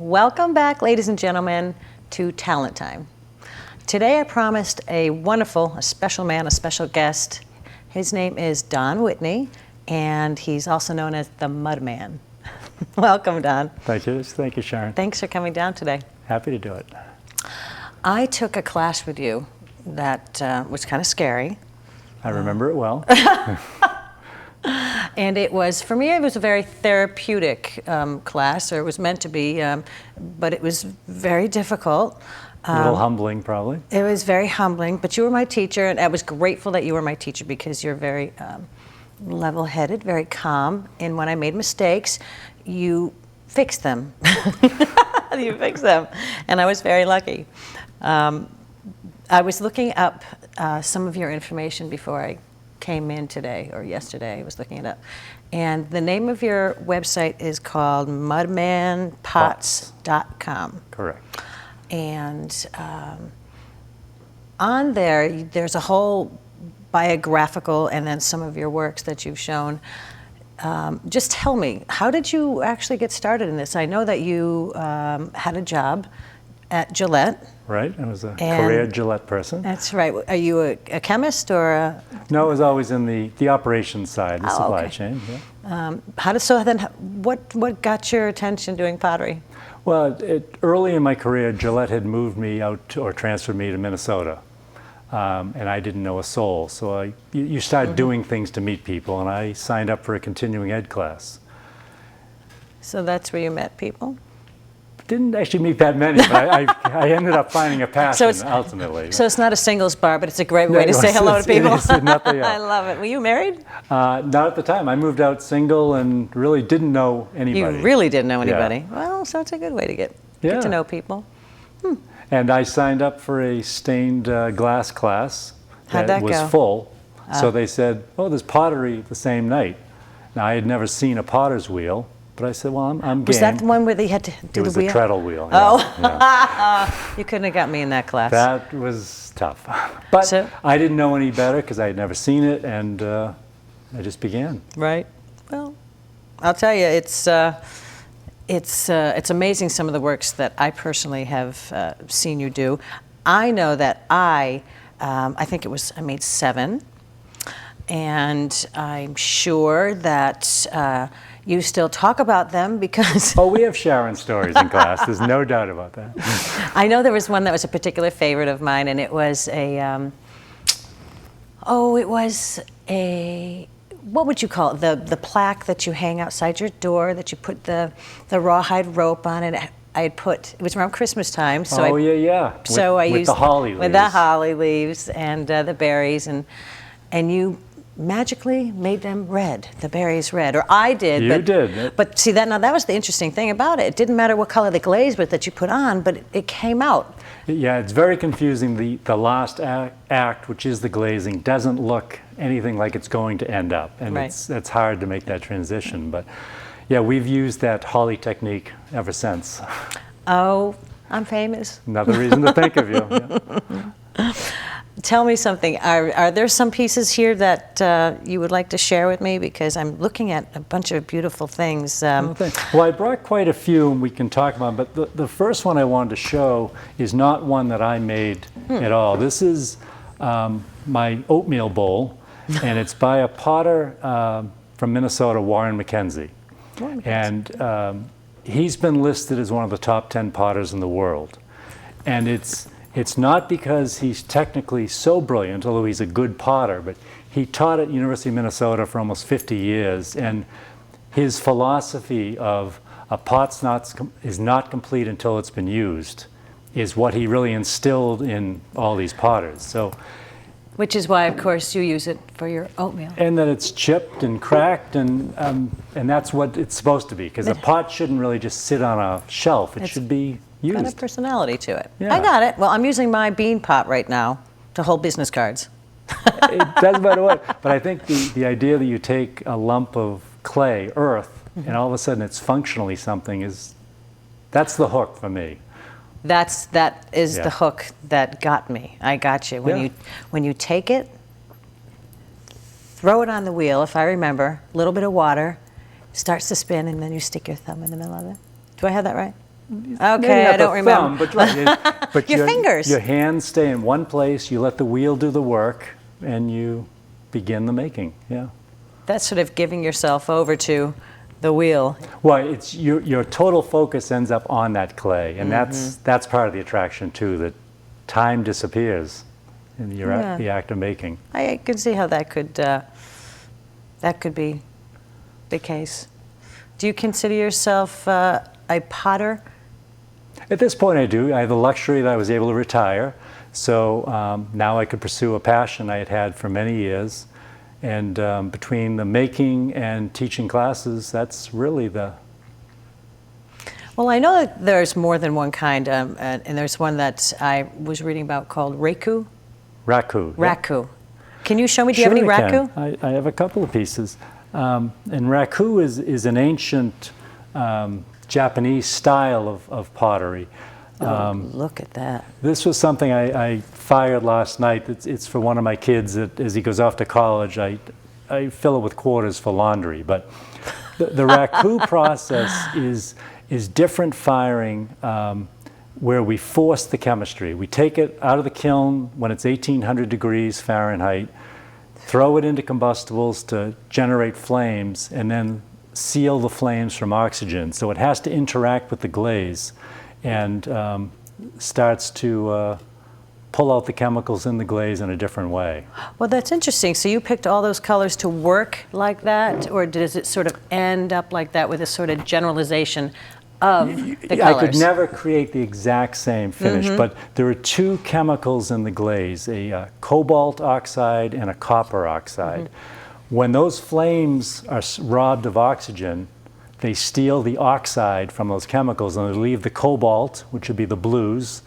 Welcome back, ladies and gentlemen, to Talent Time. Today I promised a special man, a special guest. His name is Don Whitney, and he's also known as the Mudman. Welcome, Don. Thank you, Sharon. Thanks for coming down today. Happy to do it. I took a class with you that was kind of scary. I remember it well. And it was, for me, it was a very therapeutic class, or it was meant to be, but it was very difficult. A little humbling, probably. It was very humbling, but you were my teacher, and I was grateful that you were my teacher because you're very level-headed, very calm, and when I made mistakes, you fixed them. You fixed them, and I was very lucky. I was looking up some of your information before I came in today, or yesterday, I was looking it up. And the name of your website is called MudManPots.com. Correct. And on there, there's a whole biographical and then some of your works that you've shown. Just tell me, how did you actually get started in this? I know that you had a job at Gillette. Right, I was a career Gillette person. That's right. Are you a chemist or a... No, I was always in the operations side, the supply chain. Yeah. What got your attention doing pottery? Well, early in my career, Gillette had moved me out or transferred me to Minnesota, and I didn't know a soul. So you start doing things to meet people, and I signed up for a continuing ed class. So that's where you met people? Didn't actually meet that many, but I ended up finding a passion ultimately. So it's not a singles bar, but it's a great way to say hello to people. I love it. Were you married? Not at the time. I moved out single and really didn't know anybody. You really didn't know anybody? Yeah. Well, so it's a good way to get to know people. And I signed up for a stained glass class. How'd that was go? Full. So they said, oh, there's pottery the same night. Now, I had never seen a potter's wheel. But I said, well, I'm game. Was that the one where they had to do the wheel? It was the treadle wheel. Oh, yeah. You couldn't have got me in that class. That was tough. But I didn't know any better because I had never seen it, and I just began. Right. Well, I'll tell you, it's amazing some of the works that I personally have seen you do. I know that I think I made 7, and I'm sure that you still talk about them because... Oh, we have Sharon stories in class. There's no doubt about that. I know there was one that was a particular favorite of mine, and it was what would you call it? The plaque that you hang outside your door that you put the rawhide rope on, and it was around Christmas time. So with the holly leaves. With the holly leaves and the berries, and you magically made them red, the berries red, or I did. You did. But see, that was the interesting thing about it. It didn't matter what color the glaze was that you put on, but it came out. Yeah, it's very confusing. The last act, which is the glazing, doesn't look anything like it's going to end up, and it's hard to make that transition. But yeah, we've used that holly technique ever since. Oh, I'm famous. Another reason to think of you. Yeah. Tell me something. Are there some pieces here that you would like to share with me? Because I'm looking at a bunch of beautiful things. Well, I brought quite a few, and we can talk about them. But the first one I wanted to show is not one that I made at all. This is my oatmeal bowl, and it's by a potter from Minnesota, Warren McKenzie. And he's been listed as one of the top 10 potters in the world. And it's not because he's technically so brilliant, although he's a good potter, but he taught at University of Minnesota for almost 50 years, and his philosophy of a pot's is not complete until it's been used is what he really instilled in all these potters. So, which is why, of course, you use it for your oatmeal. And that it's chipped and cracked, and that's what it's supposed to be, because a pot shouldn't really just sit on a shelf. It should be used. Kind of personality to it. Yeah. I got it. Well, I'm using my bean pot right now to hold business cards. It doesn't matter what. But I think the idea that you take a lump of clay, earth, and all of a sudden it's functionally something that's the hook for me. That is the hook that got me. I got you. When you take it, throw it on the wheel, if I remember, a little bit of water, starts to spin, and then you stick your thumb in the middle of it. Do I have that right? Okay, I don't remember. But Your fingers. Your hands stay in one place. You let the wheel do the work, and you begin the making. Yeah. That's sort of giving yourself over to the wheel. Well, it's your total focus ends up on that clay, and that's part of the attraction too. That time disappears in the act of making. I can see how that could be the case. Do you consider yourself a potter? At this point, I do. I have the luxury that I was able to retire, so now I could pursue a passion I had had for many years. And between the making and teaching classes, that's really the... Well, I know that there's more than one kind, and there's one that I was reading about called raku. Raku. Raku. Can you show me? Do you have any raku? I have a couple of pieces. And raku is an ancient Japanese style of pottery. Look at that. This was something I fired last night. It's for one of my kids that as he goes off to college, I fill it with quarters for laundry. But the raku process is different firing where we force the chemistry. We take it out of the kiln when it's 1800 degrees Fahrenheit, throw it into combustibles to generate flames, and then seal the flames from oxygen. So it has to interact with the glaze and starts to pull out the chemicals in the glaze in a different way. Well, that's interesting. So you picked all those colors to work like that, or does it sort of end up like that with a sort of generalization of the colors? I could never create the exact same finish, but there are two chemicals in the glaze, a cobalt oxide and a copper oxide. When those flames are robbed of oxygen, they steal the oxide from those chemicals and they leave the cobalt, which would be the blues,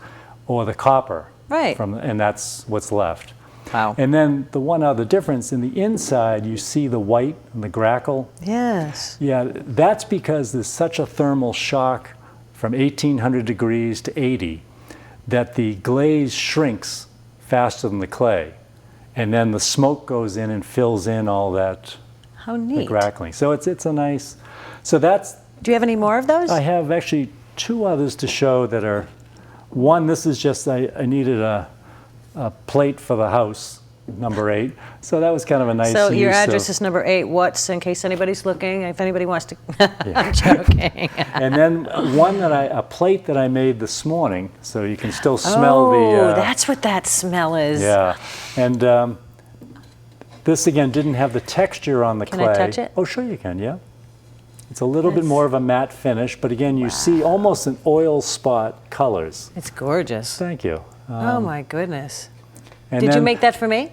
or the copper. Right. And that's what's left. Wow. And then the one other difference, in the inside you see the white and the grackle. Yes. Yeah, that's because there's such a thermal shock from 1800 degrees to 80 that the glaze shrinks faster than the clay. And then the smoke goes in and fills in all that. How neat. The grackling. So it's a nice, so that's. Do you have any more of those? I have actually two others to show that are, one, this is just, I needed a plate for the house, number 8. So that was kind of a nice So your use address of, is number 8. What's, in case anybody's looking, if anybody wants to, I'm joking. And then one a plate that I made this morning, so you can still smell the. Oh, that's what that smell is. Yeah, and this again didn't have the texture on the clay. Can I touch it? Oh, sure you can. Yeah, it's a little bit more of a matte finish, but again you see almost an oil spot colors. It's gorgeous. Thank you. Oh my goodness. And Did you then, make that for me?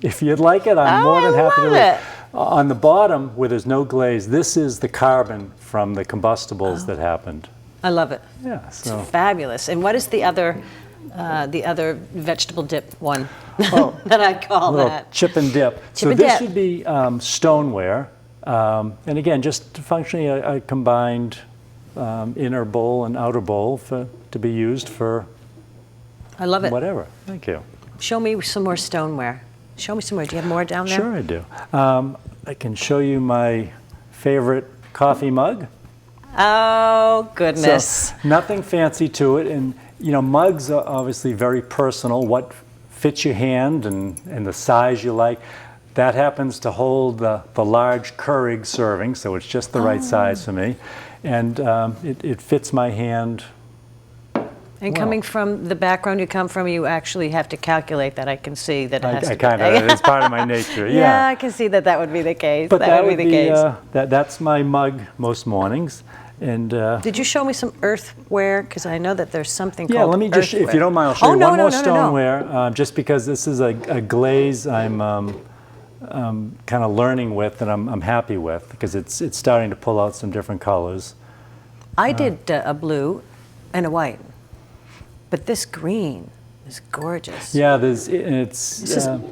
if you'd like it, I'm more than happy to. love it. On the bottom, where there's no glaze, this is the carbon from the combustibles that happened. I love it. Yeah, so. It's fabulous. And what is the other vegetable dip one Oh, that I call little that? chip and dip. Chip So and this dip. would be stoneware. And again, just functionally a combined inner bowl and outer bowl to be used for I love it. whatever. Thank you. Show me some more stoneware. Show me some more. Do you have more down there? Sure I do. I can show you my favorite coffee mug. Oh, goodness. So nothing fancy to it. And, you know, mugs are obviously very personal. What fits your hand and the size you like. That happens to hold the large Keurig serving, so it's just the right size for me. And it fits my hand. And well. coming from the background you come from, you actually have to calculate that. I can see that it has I to kind of, it's part of my nature, yeah. Yeah, I can see that would be the case. But that would be the case. That's my mug most mornings. And Did you show me some earthware? Because I know that there's something yeah, called let me just, earthware. if you don't mind, I'll show you no, one no, more no, stoneware, just because this is a glaze I'm kind of learning with and I'm happy with, because it's starting to pull out some different colors. I did a blue and a white, but this green is gorgeous. Yeah, it's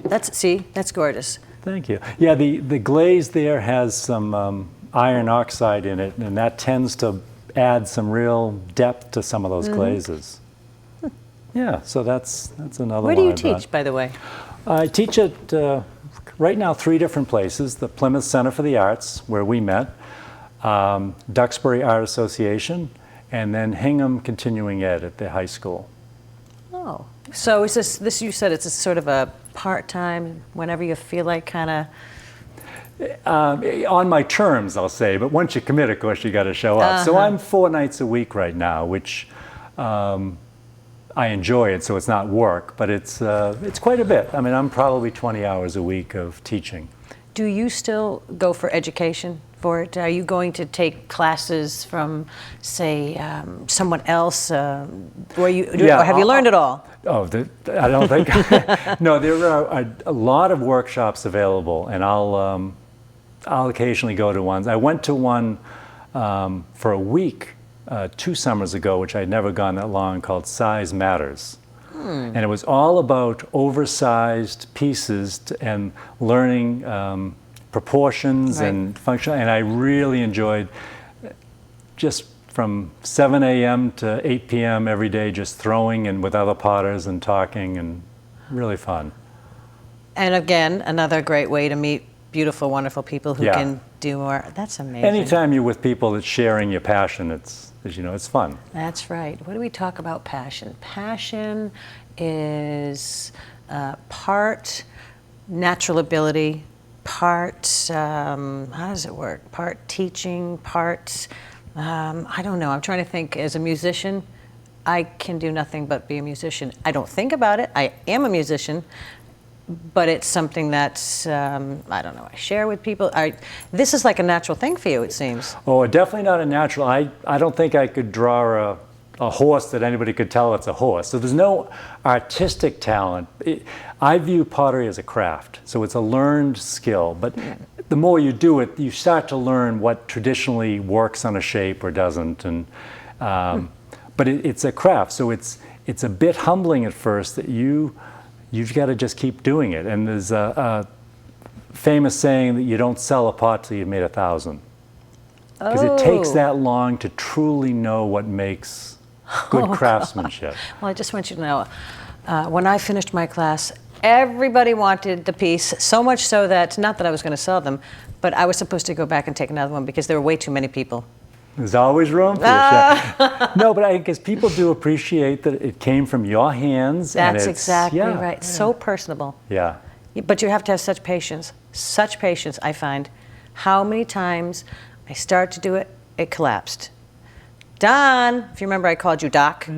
That's gorgeous. thank you. Yeah, the glaze there has some iron oxide in it, and that tends to add some real depth to some of those glazes. Yeah, so that's another one. Where do you I brought. teach, by the way? I teach at right now 3 different places: the Plymouth Center for the Arts, where we met, Duxbury Art Association, and then Hingham Continuing Ed at the high school. Oh, so is this you said it's a sort of a part-time, whenever you feel like kind of... On my terms, I'll say, but once you commit, of course, you got to show up. So I'm 4 nights a week right now, which I enjoy it, so it's not work, but it's quite a bit. I mean, I'm probably 20 hours a week of teaching. Do you still go for education for it? Are you going to take classes from, say, someone else? Or have you learned it all? Oh, I don't think. No, there are a lot of workshops available, and I'll occasionally go to ones. I went to one for a week 2 summers ago, which I'd never gone that long, called Size Matters. And it was all about oversized pieces and learning proportions and function. And I really enjoyed just from 7 a.m. to 8 p.m. every day, just throwing and with other potters and talking, and really fun. And again, another great way to meet beautiful, wonderful people who can do more. That's amazing. Anytime you're with people that's sharing your passion, it's fun. That's right. What do we talk about passion? Passion is part natural ability, part, how does it work? Part teaching, part, I don't know. I'm trying to think. As a musician, I can do nothing but be a musician. I don't think about it. I am a musician. But it's something that's, I don't know, I share with people. This is like a natural thing for you, it seems. Oh, definitely not a natural. I don't think I could draw a horse that anybody could tell it's a horse. So there's no artistic talent. I view pottery as a craft. So it's a learned skill. But the more you do it, you start to learn what traditionally works on a shape or doesn't. And but it's a craft. So it's a bit humbling at first that you've got to just keep doing it. And there's a famous saying that you don't sell a pot till you've made 1,000. Because it takes that long to truly know what makes good craftsmanship. Well, I just want you to know, when I finished my class, everybody wanted the piece, so much so that, not that I was going to sell them, but I was supposed to go back and take another one because there were way too many people. There's always room for you. No, but I guess people do appreciate that it came from your hands. That's exactly right. Yeah. So personable. Yeah. But you have to have such patience, I find. How many times I start to do it, it collapsed. Don, if you remember, I called you Doc.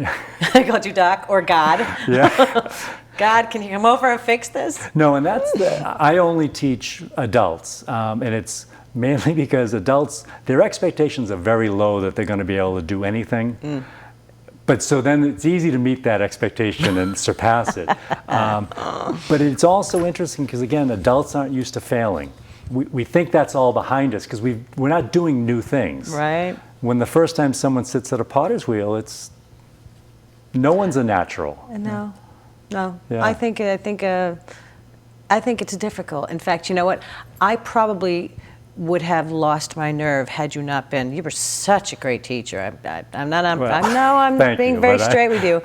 I called you Doc or God. Yeah. God, can you come over and fix this? No, and I only teach adults, and it's mainly because adults, their expectations are very low that they're going to be able to do anything. But so then it's easy to meet that expectation and surpass it. But it's also interesting because, again, adults aren't used to failing. We think that's all behind us because we're not doing new things. Right. When the first time someone sits at a potter's wheel, no one's a natural. No. Yeah. I think it's difficult. In fact, you know what? I probably would have lost my nerve had you not been. You were such a great teacher. I'm being very straight with you.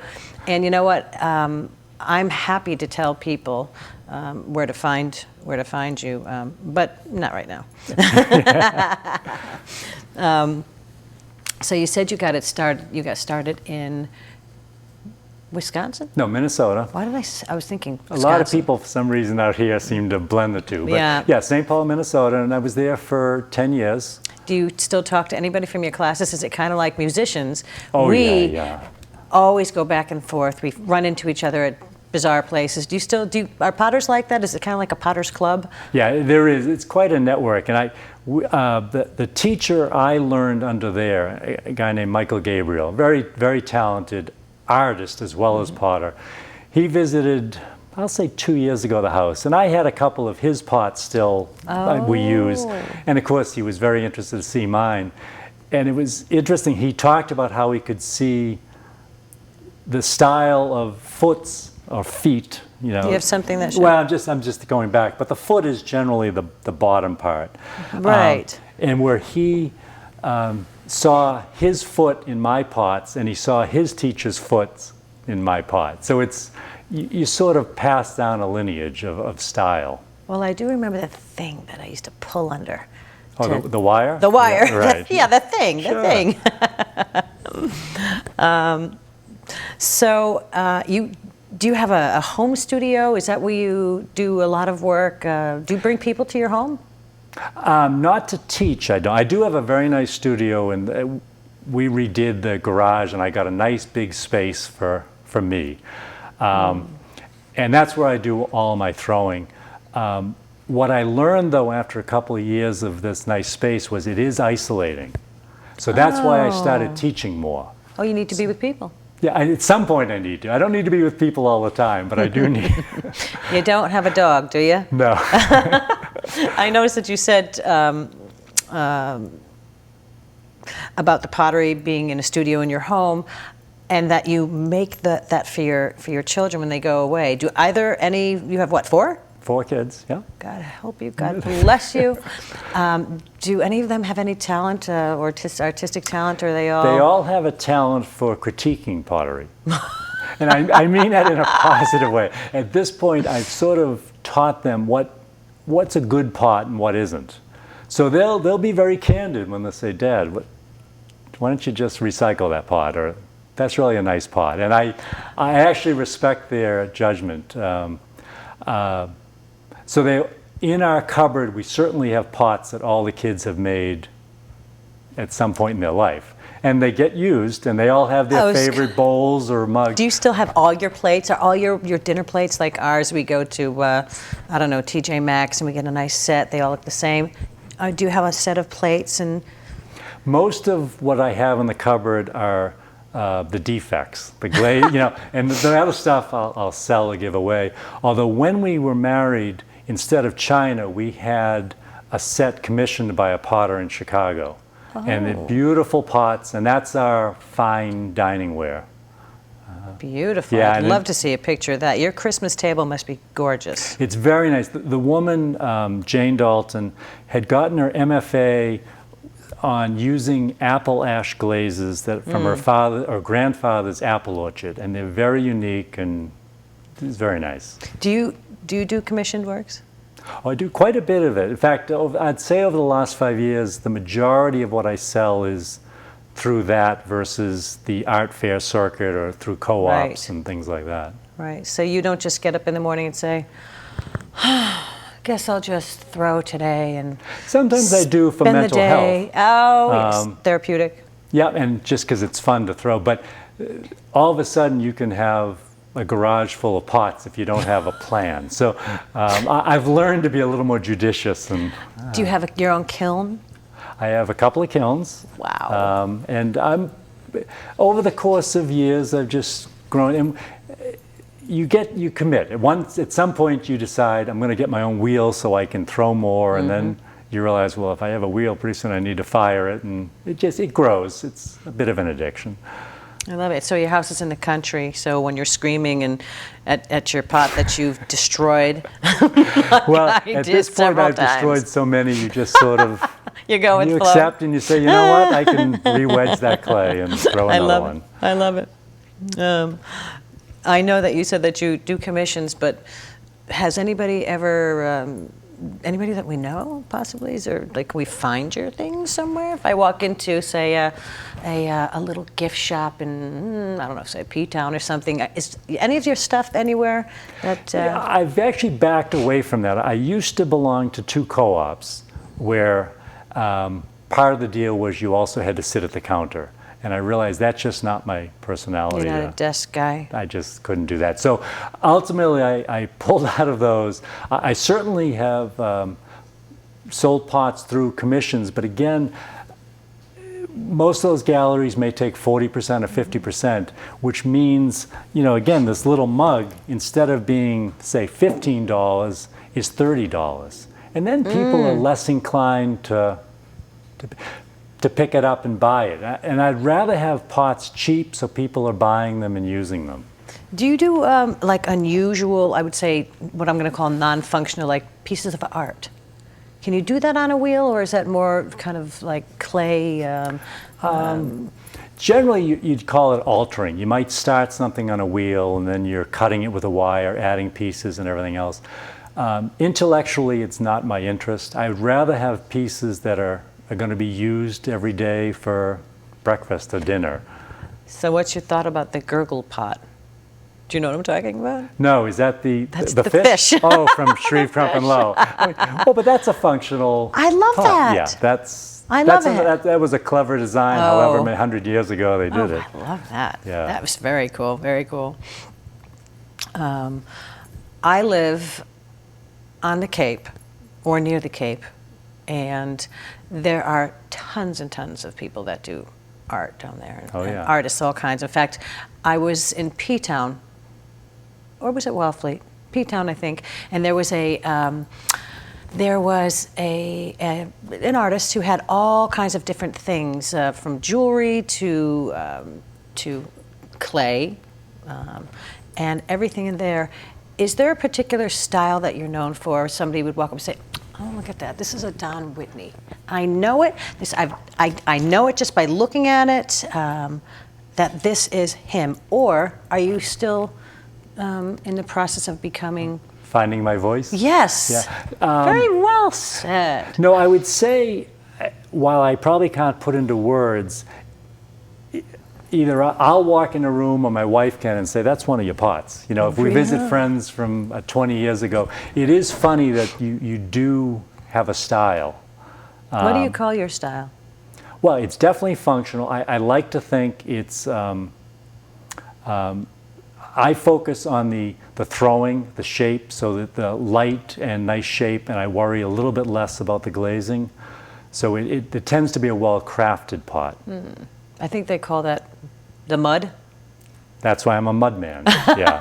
And you know what? I'm happy to tell people where to find you, but not right now. So you said you got started in Wisconsin? No, Minnesota. Why did I was thinking Wisconsin. A lot of people, for some reason out here, seem to blend the two. But yeah, St. Paul, Minnesota, and I was there for 10 years. Do you still talk to anybody from your classes? Is it kind of like musicians? Oh, we always go back and forth. We run into each other at bizarre places. Are potters like that? Is it kind of like a potter's club? Yeah, there is. It's quite a network. And the teacher I learned under there, a guy named Michael Gabriel, very, very talented artist as well as potter. He visited, I'll say 2 years ago, the house, and I had a couple of his pots still we used. And of course, he was very interested to see mine. And it was interesting. He talked about how he could see the style of foots or feet. You know. Do you have something that should... Well, I'm just going back, but the foot is generally the bottom part. Right. And where he saw his foot in my pots, and he saw his teacher's foot in my pot. So you sort of pass down a lineage of style. Well, I do remember the thing that I used to pull under. Oh, the wire? The wire. Yeah, right. The thing. Sure. The thing. So do you have a home studio? Is that where you do a lot of work? Do you bring people to your home? Not to teach, I don't. I do have a very nice studio, and we redid the garage, and I got a nice big space for me. And that's where I do all my throwing. What I learned, though, after a couple of years of this nice space was it is isolating. So that's why I started teaching more. Oh, you need to be with people. Yeah, at some point I need to. I don't need to be with people all the time, but I do need. You don't have a dog, do you? No. I noticed that you said about the pottery being in a studio in your home, and that you make that for your children when they go away. Do either any? You have what, 4? 4 kids, yeah. God help you. God bless you. Do any of them have any talent or artistic talent? Or are they all? They all have a talent for critiquing pottery. And I mean that in a positive way. At this point, I've sort of taught them what's a good pot and what isn't. So they'll be very candid when they say, Dad, why don't you just recycle that pot? Or that's really a nice pot. And I actually respect their judgment. So in our cupboard, we certainly have pots that all the kids have made at some point in their life. And they get used, and they all have their favorite bowls or mugs. Do you still have all your plates? Are all your dinner plates like ours? We go to, I don't know, TJ Maxx, and we get a nice set. They all look the same. Do you have a set of plates? And most of what I have in the cupboard are the defects, the glaze, and the other stuff I'll sell or give away. Although when we were married, instead of china, we had a set commissioned by a potter in Chicago. Oh. And they're beautiful pots, and that's our fine dining ware. Beautiful. Yeah, I'd love to see a picture of that. Your Christmas table must be gorgeous. It's very nice. The woman, Jane Dalton, had gotten her MFA on using apple ash glazes from her father or grandfather's apple orchard, and they're very unique, and it's very nice. Do you do commissioned works? Oh, I do quite a bit of it. In fact, I'd say over the last 5 years, the majority of what I sell is through that versus the art fair circuit or through co-ops and things like that. Right. So you don't just get up in the morning and say, guess I'll just throw today and sometimes I do for mental health. Oh, yes. Therapeutic. Yeah, and just because it's fun to throw. But all of a sudden you can have a garage full of pots if you don't have a plan. So I've learned to be a little more judicious. And do you have your own kiln? I have a couple of kilns. Wow. And over the course of years, I've just grown. And you commit. At some point, you decide, I'm going to get my own wheel so I can throw more. And then you realize, well, if I have a wheel, pretty soon I need to fire it. And it grows. It's a bit of an addiction. I love it. So your house is in the country, so when you're screaming and at your pot that you've destroyed, well, at this point I've destroyed so many, you just sort of you accept and you say, you know what, I can re-wedge that clay and throw another one. I love it. I know that you said that you do commissions, but has anybody ever, anybody that we know possibly, is there, like, can we find your things somewhere? If I walk into, say, a little gift shop in, I don't know, say P-Town or something, is any of your stuff anywhere that... Yeah, I've actually backed away from that. I used to belong to 2 co-ops where part of the deal was you also had to sit at the counter. And I realized that's just not my personality. You're not a desk guy. I just couldn't do that. So ultimately, I pulled out of those. I certainly have sold pots through commissions, but again, most of those galleries may take 40% or 50%, which means, again, this little mug, instead of being, say, $15, is $30. And then people are less inclined to pick it up and buy it. And I'd rather have pots cheap so people are buying them and using them. Do you do like unusual, I would say, what I'm going to call non-functional, like pieces of art? Can you do that on a wheel, or is that more kind of like clay? Generally, you'd call it altering. You might start something on a wheel and then you're cutting it with a wire, adding pieces and everything else. Intellectually, it's not my interest. I'd rather have pieces that are going to be used every day for breakfast or dinner. So what's your thought about the gurgle pot? Do you know what I'm talking about? No, is that That's the the fish? fish. Oh, from Shreve, Crump, and Low. I mean, well, but that's a functional I love pot. that. Yeah, I love it. That was a clever design. Oh. However, 100 years ago they did it. I love that. Yeah. That was very cool, very cool. I live on the Cape, or near the Cape, and there are tons and tons of people that do art down there. Oh, yeah. Artists, all kinds. In fact, I was in P-Town, or was it Wellfleet? P-Town, I think, and there was an artist who had all kinds of different things, from jewelry to clay, and everything in there. Is there a particular style that you're known for? Somebody would walk up and say, "Oh, look at that! This is a Don Whitney. I know it. I know it just by looking at it. That this is him." Or are you still in the process of becoming? Finding my voice? Yes. Yeah. Very well said. No, I would say, while I probably can't put into words, either I'll walk in a room or my wife can and say, "That's one of your pots." You know, if we visit friends from 20 years ago, it is funny that you do have a style. What do you call your style? Well, it's definitely functional. I like to think it's, I focus on the throwing, the shape, so that the light and nice shape, and I worry a little bit less about the glazing. So it tends to be a well-crafted pot. I think they call that the mud. That's why I'm a mud man. Yeah.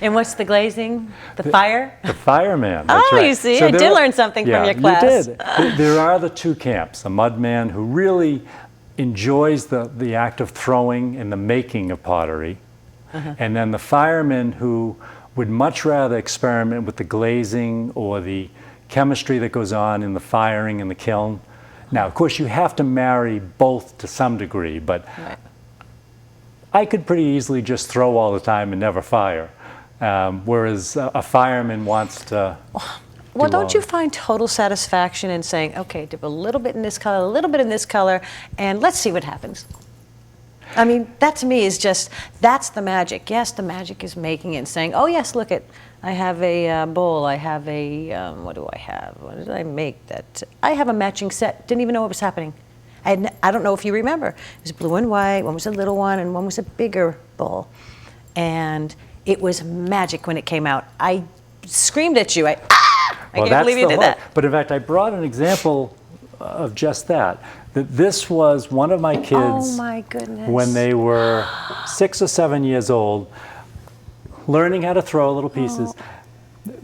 And what's the glazing? The fire? The fireman. That's Oh, right. you see, So I did learn something from your class. You did. There are the two camps: a mud man who really enjoys the act of throwing and the making of pottery, and then the fireman who would much rather experiment with the glazing or the chemistry that goes on in the firing in the kiln. Now, of course, you have to marry both to some degree, but Right. I could pretty easily just throw all the time and never fire, whereas a fireman wants to. Well, don't you find total satisfaction in saying, okay, dip a little bit in this color, a little bit in this color, and let's see what happens? I mean, that to me is just, that's the magic. Yes, the magic is making it and saying, oh yes, look it, I have a bowl, I have a, what do I have? What did I make that? I have a matching set, didn't even know what was happening. I don't know if you remember. It was blue and white, one was a little one, and one was a bigger bowl. And it was magic when it came out. I screamed at you, I can't believe you did that. But in fact, I brought an example of just that. That this was one of my kids, Oh my goodness. when they were 6 or 7 years old, learning how to throw little pieces.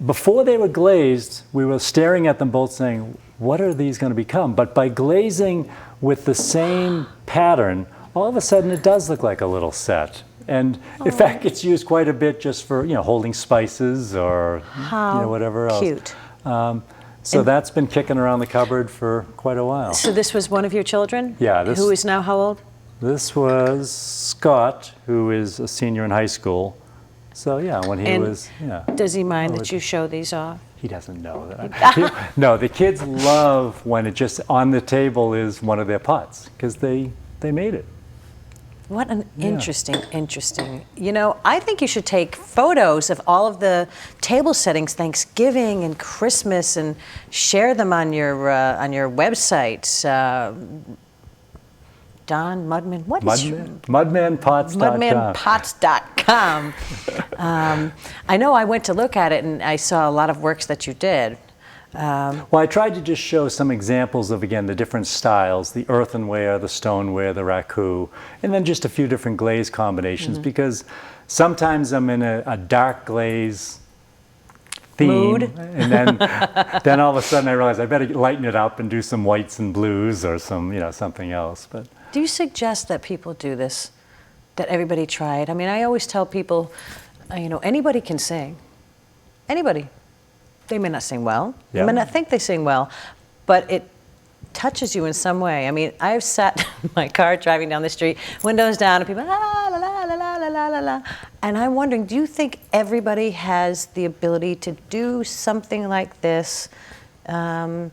Before they were glazed, we were staring at them both saying, what are these going to become? But by glazing with the same pattern, all of a sudden it does look like a little set. And in fact, it's used quite a bit just for, holding spices or whatever else. Cute. So that's been kicking around the cupboard for quite a while. So this was one of your children? Yeah. Who is now how old? This was Scott, who is a senior in high school. So yeah, when he was, Does he mind that you show these off? he doesn't know that. No, the kids love when it just on the table is one of their pots, because they made it. What an interesting. I think you should take photos of all of the table settings, Thanksgiving and Christmas, and share them on your website. Don Mudman, what is your... MudManPots.com. MudManPots.com. I know I went to look at it and I saw a lot of works that you did. Well, I tried to just show some examples of, again, the different styles, the earthenware, the stoneware, the raku, and then just a few different glaze combinations, because sometimes I'm in a dark glaze theme, Mood. and then all of a sudden I realize I better lighten it up and do some whites and blues or some, something else. But Do you suggest that people do this, that everybody try it? I mean, I always tell people, anybody can sing. Anybody. They may not sing well. Yeah. They may not think they sing well, but it touches you in some way. I mean, I've sat in my car driving down the street, windows down, and people, la, la, la, la, la, la, la, la. And I'm wondering, do you think everybody has the ability to do something like this? And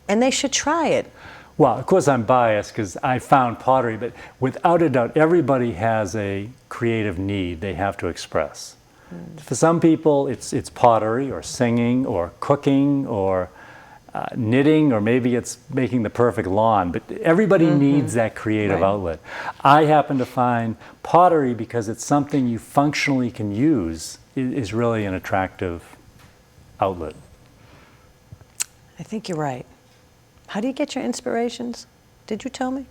they should try it. Well, of course I'm biased because I found pottery, but without a doubt, everybody has a creative need they have to express. For some people, it's pottery or singing or cooking or knitting, or maybe it's making the perfect lawn, but everybody needs that creative outlet. I happen to find pottery, because it's something you functionally can use, is really an attractive outlet. I think you're right. How do you get your inspirations? Did you tell me?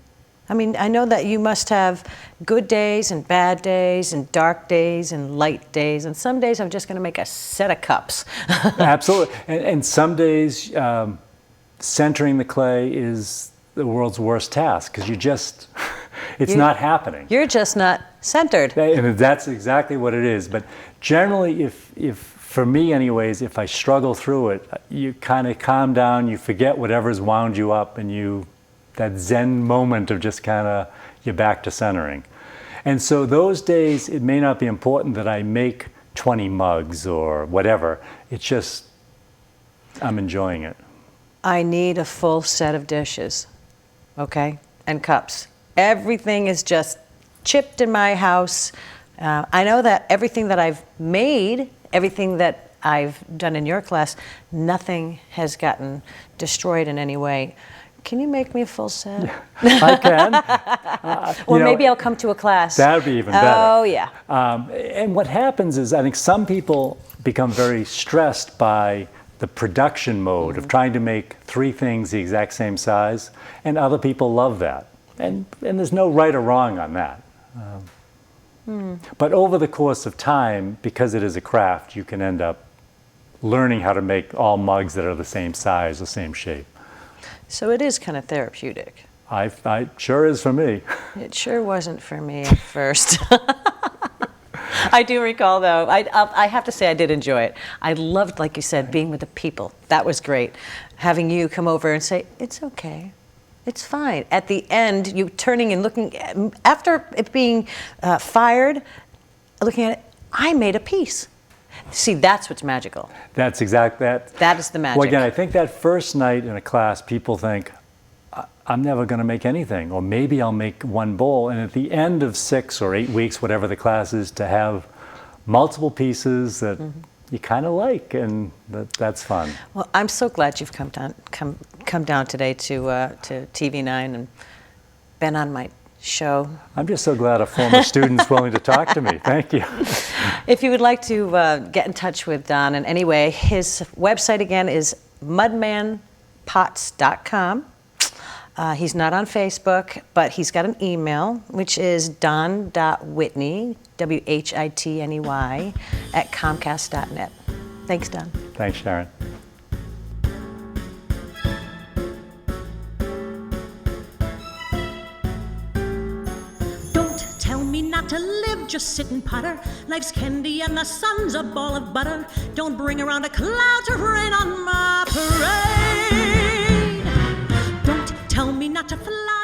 I mean, I know that you must have good days and bad days and dark days and light days, and some days I'm just going to make a set of cups. Absolutely. And some days centering the clay is the world's worst task, because it's not happening. You're just not centered. And that's exactly what it is. But generally, if for me anyways, if I struggle through it, you kind of calm down, you forget whatever's wound you up, and that Zen moment of just kind of, you're back to centering. And so those days, it may not be important that I make 20 mugs or whatever. It's just, I'm enjoying it. I need a full set of dishes, okay, and cups. Everything is just chipped in my house. I know that everything that I've made, everything that I've done in your class, nothing has gotten destroyed in any way. Can you make me a full set? I can. Or maybe I'll come to a class. That would be even better. Oh, yeah. And what happens is, I think some people become very stressed by the production mode of trying to make 3 things the exact same size, and other people love that. And there's no right or wrong on that. But over the course of time, because it is a craft, you can end up learning how to make all mugs that are the same size, the same shape. So it is kind of therapeutic. I sure is for me. It sure wasn't for me at first. I do recall, though, I have to say I did enjoy it. I loved, like you said, being with the people. That was great. Having you come over and say, it's okay, it's fine. At the end, you turning and looking, after it being fired, looking at it, I made a piece. See, that's what's magical. That's exactly that. That is the magic. Well, again, I think that first night in a class, people think, I'm never going to make anything, or maybe I'll make one bowl. And at the end of 6 or 8 weeks, whatever the class is, to have multiple pieces that you kind of like, and that's fun. Well, I'm so glad you've come down today to TV9 and been on my show. I'm just so glad a former student's willing to talk to me. Thank you. If you would like to get in touch with Don in any way, his website again is MudManPots.com. He's not on Facebook, but he's got an email, which is don.whitney, WHITNEY, at Comcast.net. Thanks, Don. Thanks, Sharon. To live, just sit and putter. Life's candy and the sun's a ball of butter. Don't bring around a cloud to rain on my parade. Don't tell me not to fly.